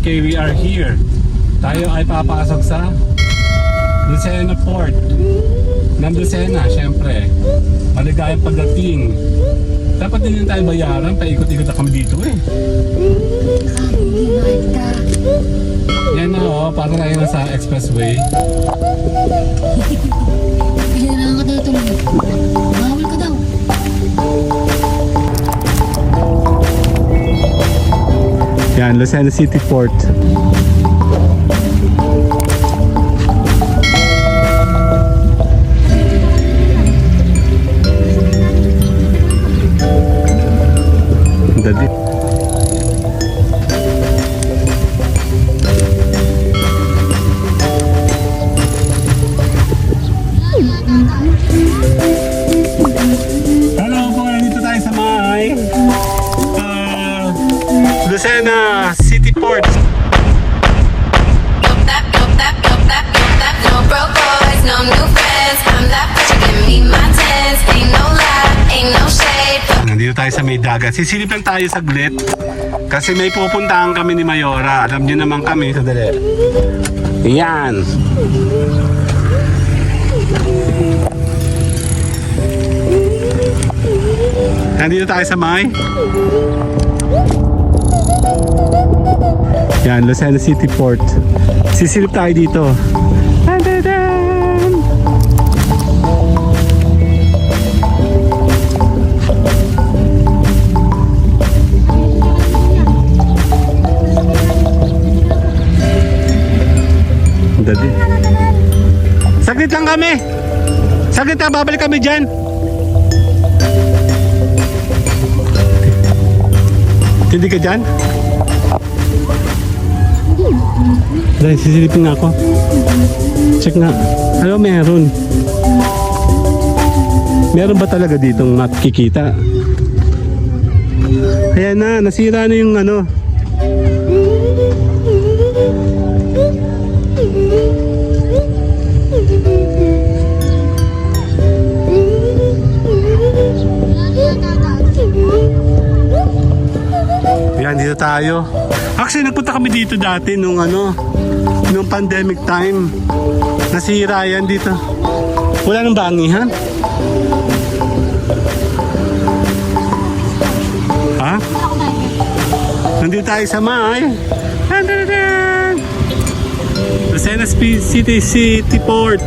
Okay, we are here. Tayo ay papasok sa Lucena Port ng Lucena, syempre. Maligayang pagdating. Dapat din tayo bayaran, paikot-ikot na kami dito eh. Yan na oh, para tayo na sa expressway. Kailangan ka dito lang. Bawal ka daw. Yan, Lucena City Port. Dali. Hello po, nandito tayo sa may Lucena City Port. No broke boys, no new friends. I'm that bitch, give me my tens. Ain't no lie, ain't no shade. Nandito tayo sa may dagat. Sisilip lang tayo saglit. Kasi may pupuntahan kami ni Mayora. Alam niyo naman kami. Sadali. Yan. Nandito tayo sa may yan, Lucena City Port. Sisilip tayo dito. Tadadam! Dali. Saglit lang kami. Saglit lang, babalik kami dyan. Hindi ka dyan? Dahil sisilipin nga ako. Check nga. Ano meron? Meron ba talaga ditong makikita? Ayan na, nasira na yung ano. Ayan, dito tayo. Actually, nagpunta kami dito dati nung ano, nung pandemic time. Nasira yan dito. Wala nang bangihan. Ha? Nandito tayo sa may Lucena City Port.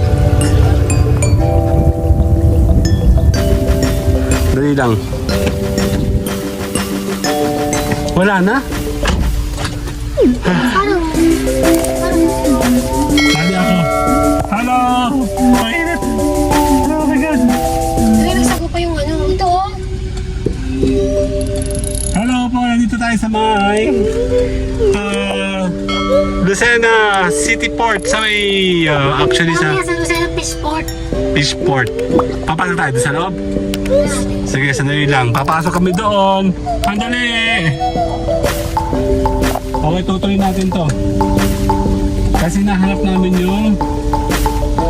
Dali lang. Wala na? Hali ako. Hello! Mainit! Oh my God! Nagsago pa yung ano. Ito oh. Hello po! Nandito tayo sa may Lucena City Port sa may actually sa Sa Lucena Fishport. Fishport. Papasok tayo doon sa loob? Sige, sandali lang. Papasok kami doon. Andali! Okay, tutuloy natin to. Kasi nahanap namin yung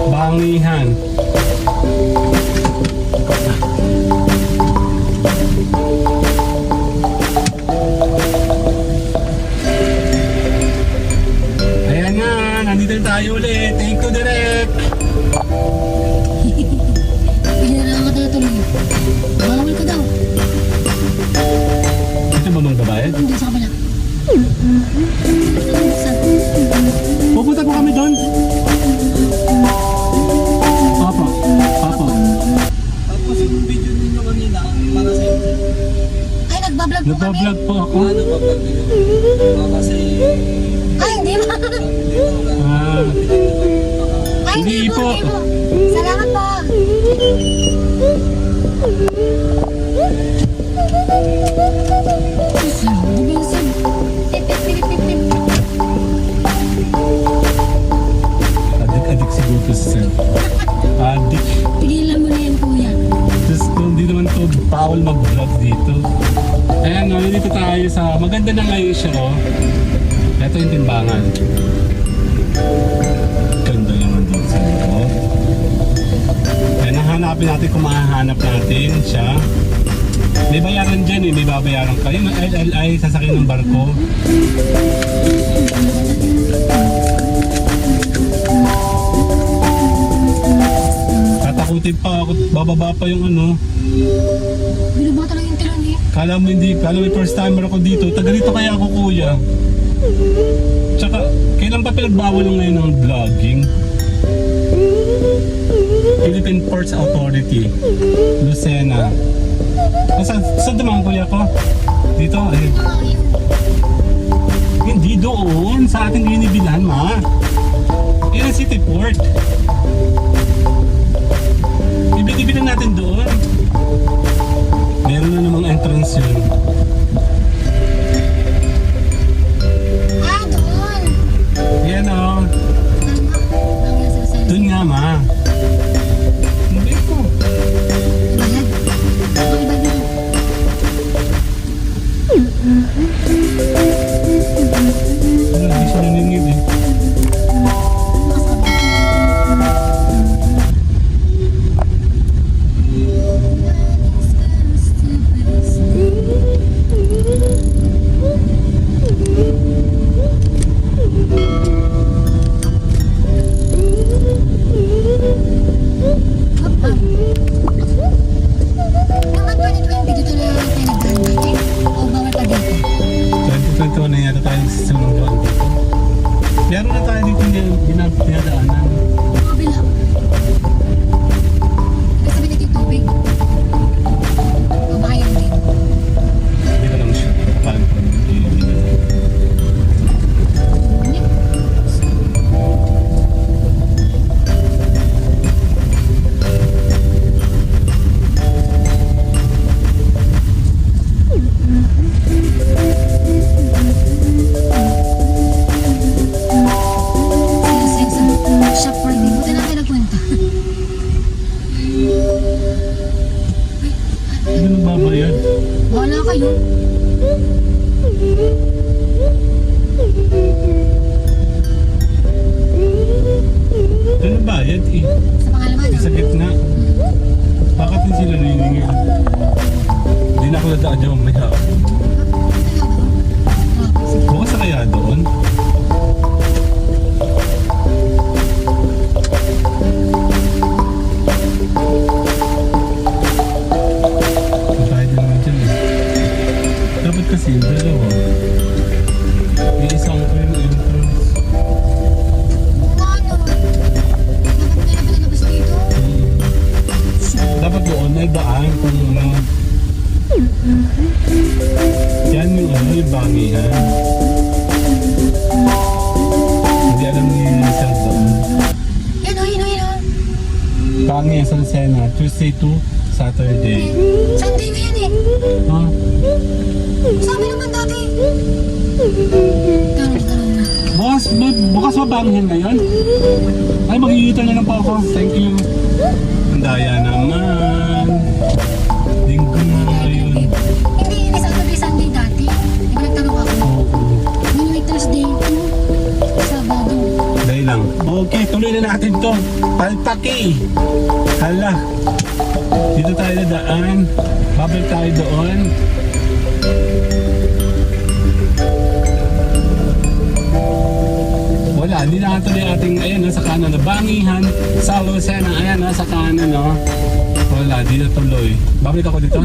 bangihan. Ayan nga, nandito tayo ulit. Thank you, Direk. Kailangan ka dito lang. Bawal ka daw. Ito ba mang babayad? Hindi sa kabila. Pupunta po kami doon. Papa. Papa. Tapos yung video ninyo kanina, para sa inyo. Ay, nagbablog po kami. Nagbablog po ako. Ano ba vlog ninyo? Kasi, Ay, hindi ba? Ah, Ay, Hindi po. Hindi po. Salamat po. adik siguro to sir. Adik. Pigilan mo na yan, kuya. Just hindi naman to bawal mag-vlog dito. Ayan, no, dito tayo sa maganda na ngayon siya, oh. Ito yung timbangan. Ganda naman dito sa loob. Ayan, hanapin natin kung mahahanap natin siya. May bayaran dyan eh, may babayaran kayo. May LLI, sasakyan ng barko. Hintay pa ako, bababa pa yung ano. Binabata lang yung tiran eh. Kala mo hindi, kala mo first timer ako dito. Taga dito kaya ako kuya. Tsaka, kailan pa pinagbawal ngayon ng vlogging? Philippine Ports Authority, Lucena. Saan naman kuya ko? Dito, eh. Hindi doon, sa ating binibilan, ma. Yan ang City Port. Ibinibilan natin doon. Meron na namang entrance yun. Ah, doon! Yan o. Ang nasa side. Doon nga, ma. Hindi ko. Ibayad. Ibayad mo. Wala, hindi siya naningid eh. Naman 2020 dito na tayo nagdaan natin? O bawal pa dito? 2021 na yata tayo sa sumulong dito. Meron na tayo dito dinadaanan. Kabila. Nagsabi natin tubig. O baka yan din. Hindi ko lang siya. Paano ko Shop for me. Buti natin nagkwenta. Hindi nagbabayad. Wala kayo. Ito nagbayad eh. Sa pangalaman. Sa gitna. Bakit din sila naningil? Hindi na ako nadaan dyan mamaya. Sige. Bukas na kaya doon? Kahit na naman dyan eh. Dapat kasi yung dalawa. May isang ko yung entrance. Ano? Dapat na nalabas dito? Dapat doon ay daan kung ano. Yan yung ano, yung bangihan. Hindi alam ni Lisa doon. Yan o, yan o, yan o. Bangihan sa Lucena, Tuesday to Saturday. Sunday na yan eh. Ha? Sabi naman dati. Tanong na. Bukas ba bangihan ngayon? Ay, mag-iitan na lang po ako. Thank you. Ang daya naman. Linggo na ngayon. Hindi, ini Saturday, Sunday dati. Di ba nagtanong ako? Oo. Ngayon may Thursday, Sabado. Dahil lang. Okay, tuloy na natin to. Palpaki. Hala. Dito tayo na daan. Babalik tayo doon. Wala, hindi nakatuloy ating, ayan, nasa kanan na bangihan. Sa Lucena, ayan, nasa kanan, no? Wala, di na tuloy. Babalik ako dito.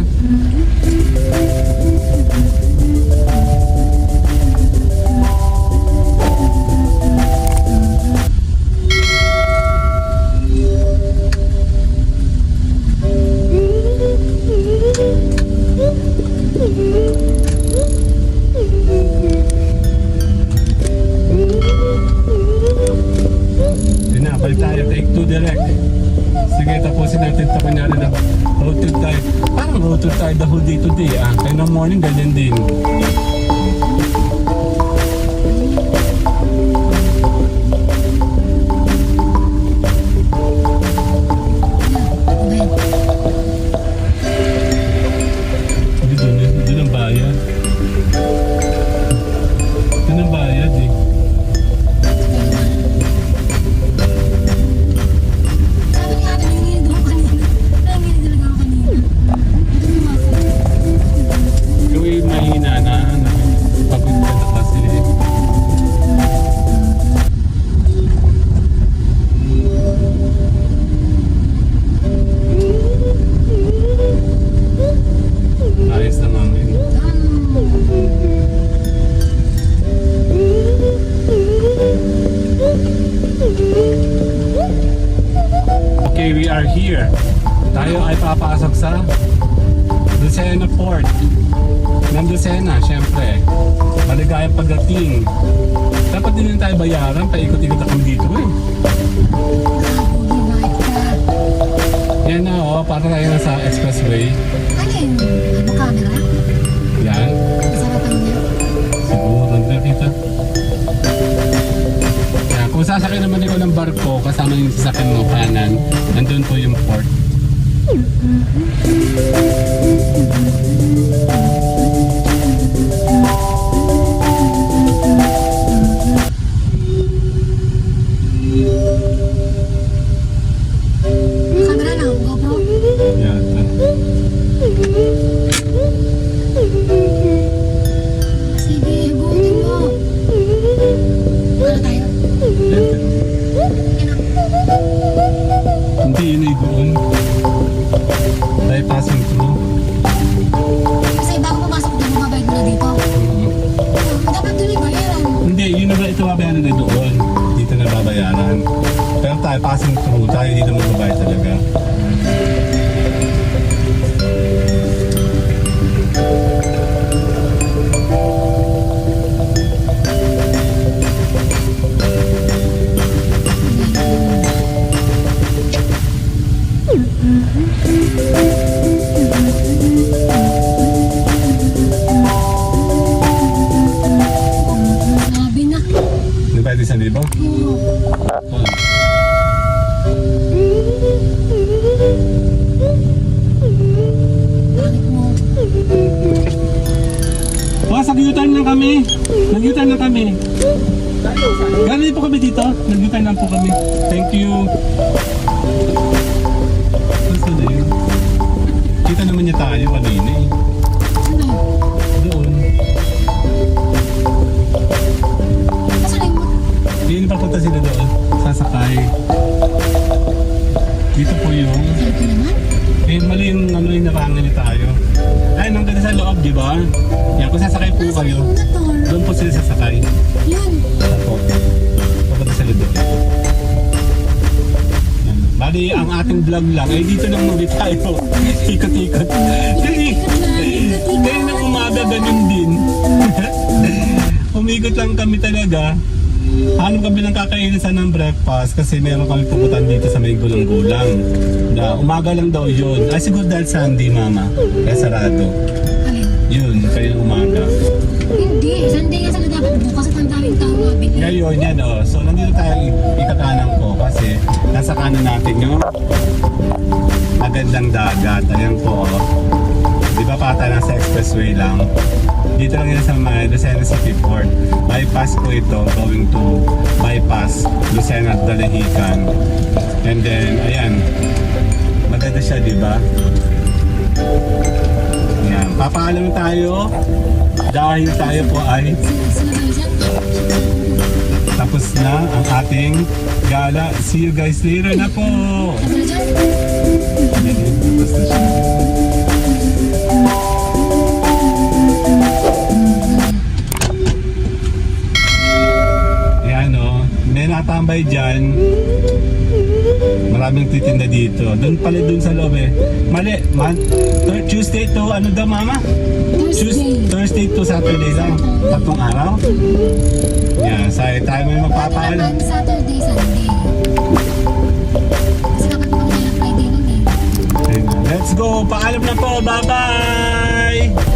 Yun na, balik tayo. Take 2 direct. Sige, tapusin natin ito. Kunyari na road trip tayo. Parang road trip tayo the whole day today. Kaya ng morning, ganyan din. Hindi doon ang bayad. Doon ang bayad eh. Sabi ni ate, nanginginig ako kanina. Nanginginig talaga ako kanina. Gawin mahina na are here. Tayo ay papasok sa Lucena Port ng Lucena, syempre. Maligayang pagdating. Dapat din tayo bayaran, paikot-ikot ako dito eh. Yan na oh, para tayo na sa expressway. Ano yun? Ano camera? Yan, Masarapan niya. siguro nakita. Yan, kung sasakay naman ikaw ng barko, kasama yung sasakyan mo kanan, nandun po yung port. Camera lang, GoPro. Yan. Sige, hugutin mo. Ano tayo? Yan. Yan ang... Hindi, yun ay doon. Tayo passing through. Kasi bago pumasok doon, mabayad mo na dito. Dapat doon yung bayaran. Hindi, yun na ito babayaran na doon. Dito na babayaran. Pero tayo passing through, tayo dito magbabayad talaga. Grabe na. Hindi pwede sa libo? Oo. Bakit mo? Nag-U-turn lang kami. Nag-U-turn lang kami. Galing po kami dito. Nag-U-turn lang po kami. Thank you. Basta na yun. Kita naman niya tayo kanina eh. Ano yun? Doon. Asan na yung... Hindi papunta sila doon. Sasakay. Dito po yung... Sabi ko naman? Eh, mali yung ano yung nakangali tayo. Ay, nandun sa loob, di ba? Yan, kung sasakay po Nasaan kayo, yung motor? doon po sila sasakay. Yun. Ako. Papunta sila doon. Yan. Bali, ang ating vlog lang, ay dito lang muli tayo. Ikot-ikot. Kaya nang umaga, ganun din. Umikot lang kami talaga. Hanap kami ng kakainisan ng breakfast kasi meron kami pupuntahan dito sa may gulang-gulang. Na umaga lang daw yun. Ay siguro dahil Sunday, mama. Kaya sarado. Alin? Yun, kayo umaga. Hindi. Sunday nga sila dapat bukas at ang daming tao nga bigla. Ngayon, yan oh. So nandito tayo ikakanan ko kasi nasa kanan natin yung magandang dagat. Ayan po oh. Di ba pata nasa expressway lang? Dito lang yan sa Lucena City Port. Bypass po ito going to bypass Lucena at Dalahican. And then, ayan. Maganda siya, di ba? Ayan. Papaalam tayo dahil tayo po ay Sila tayo siya. tapos na ang ating gala. See you guys later na po! Sila dyan. Tapos na siya. Ayan o, may natambay dyan. Maraming titinda dito. Doon pala dun sa loob eh. Mali, Tuesday to ano daw mama? Thursday to Saturday lang. Tatlong araw. Yan, tayo may magpapaalam. Naman Saturday, Sunday. Kasi dapat mo kami ng Friday nun eh. Let's go! Paalam na po! Bye-bye!